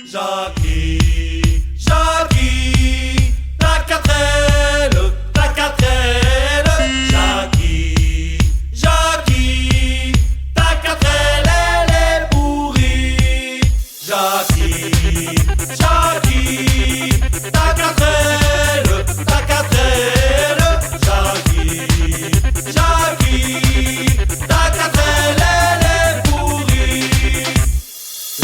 Jackie, Jackie, ta quatrelle, Jackie, Jackie, ta quatrelle, elle est pourrie. Jackie, Jackie, ta quatrelle, Jackie, Jackie, ta quatrelle, elle est pourrie.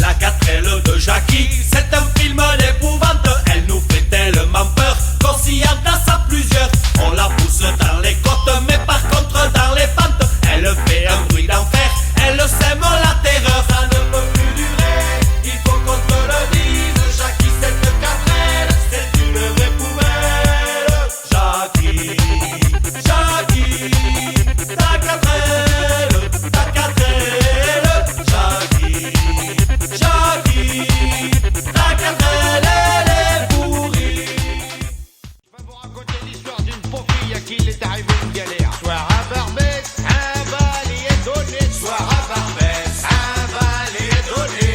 La quatrelle de Jackie, c'est un film d'épouvante. Elle nous fait tellement peur qu'on s'y entasse à plusieurs. On la pousse dans les côtes, mais par contre dans les pentes, elle fait un bruit d'enfer, elle sème la terreur. Ça ne peut plus durer, il faut qu'on te le dise. Jackie, cette quatrelle, c'est une vraie poubelle. Jackie, Jackie, ta quatrelle, Jackie, Jackie, ta quatrelle, elle est pourrie. Je vais vous raconter l'histoire d'une pauvre fille à qui il est arrivé une galère. Soir à Barbès, un balai est donné. Soir à Barbès, un balai est donné.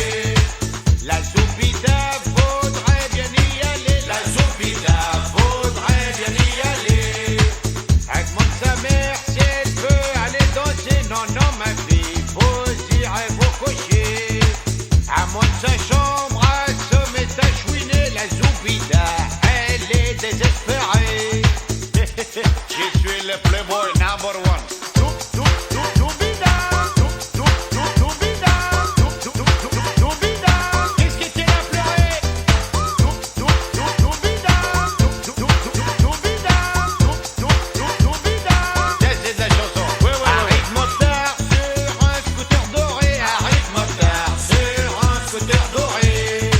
La Zoubida faudrait bien y aller. La Zoubida faudrait bien y aller. Augmente sa mère si elle veut aller danser. Non, non, ma fille, vous irez vous coucher. À moins de sa chambre, elle se met à chouiner. La Zoubida, elle est désespérée. Je suis le playboy number one. Zoubida, Zoubida, Zoubida, qu'est-ce que tu as pleuré? Zoubida, c'est de la chanson. Arrive motard sur un scooter doré. Arrive motard sur un scooter doré.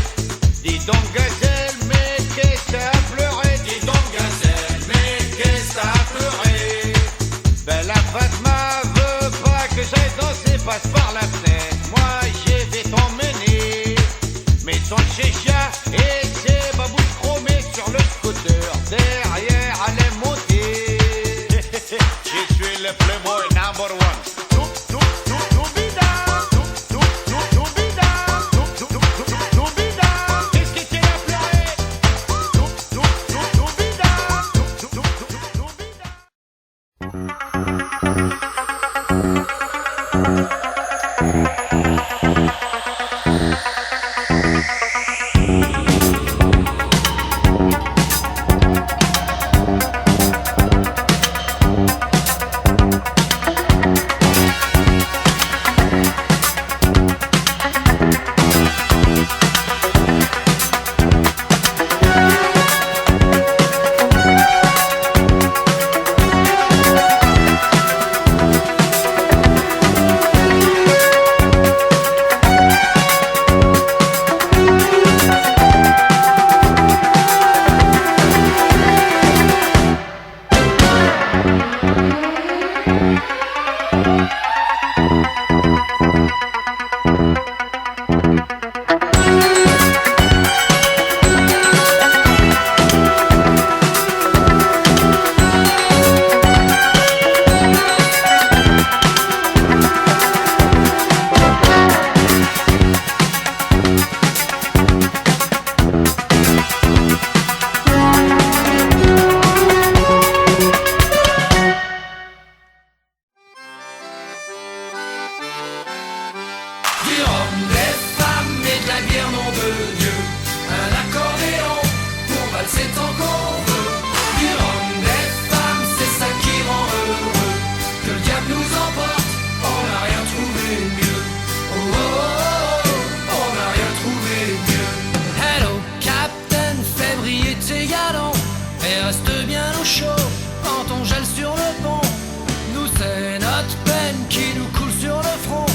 Dis donc gazelle, mais qu'est-ce que t'as pleuré? Dis donc gazelle, mais qu'est-ce que t'as pleuré? Ben la Fatma veut pas que j'aille danser, passe par la fenêtre. Moi j'ai vais t'emmener. Mais son chécha et ses babouches chromées sur le scooter. Derrière elle est montée. Je suis le playboy number one. Zoubida, qu'est-ce que tu as pleuré? Zoubida. Du rhum, des femmes et de la bière, nom de Dieu. Un accordéon pour valser tant qu'on veut. Du rhum, des femmes, c'est ça qui rend heureux. Que le diable nous emporte, on n'a rien trouvé mieux. Oh, oh, oh, oh, on n'a rien trouvé mieux. Hello, Captain, fais briller tes galons. Et reste bien au chaud quand on gèle sur le pont. Nous, c'est notre peine qui nous coule sur le front.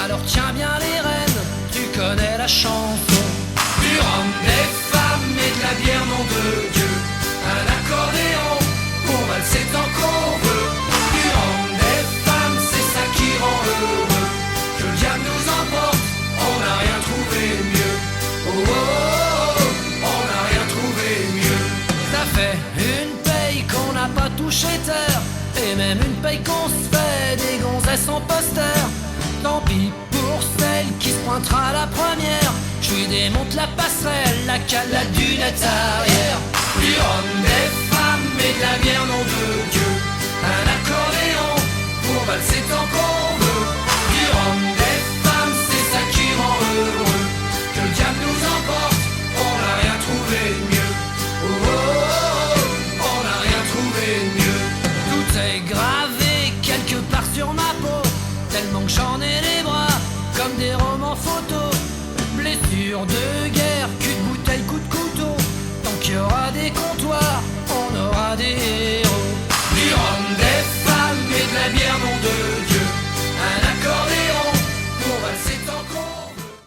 Alors tiens bien les rênes, tu connais la chanson. Du rhum, des femmes et de la bière, nom de Dieu. Un accordéon pour valser tant qu'on veut. Du rhum, des femmes, c'est ça qui rend heureux. Que le diable nous emporte, on n'a rien trouvé mieux. Oh, oh, oh, oh, on n'a rien trouvé mieux. Ça fait une paye qu'on n'a pas touché terre. Et même une paye qu'on se fait des gonzesses en poster. Tant pis pour celle qui se pointera la première. Je suis démonte la passerelle, la cale, la dunette arrière. Du rhum, des femmes et de la bière, nom de Dieu. Un accordéon pour valser tant qu'on veut. Du rhum, des femmes, c'est ça qui rend heureux. Que le diable nous emporte, on n'a rien trouvé de mieux. Oh, oh, oh, on n'a rien trouvé de mieux. Tout est gravé quelque part sur ma peau, tellement que j'en ai les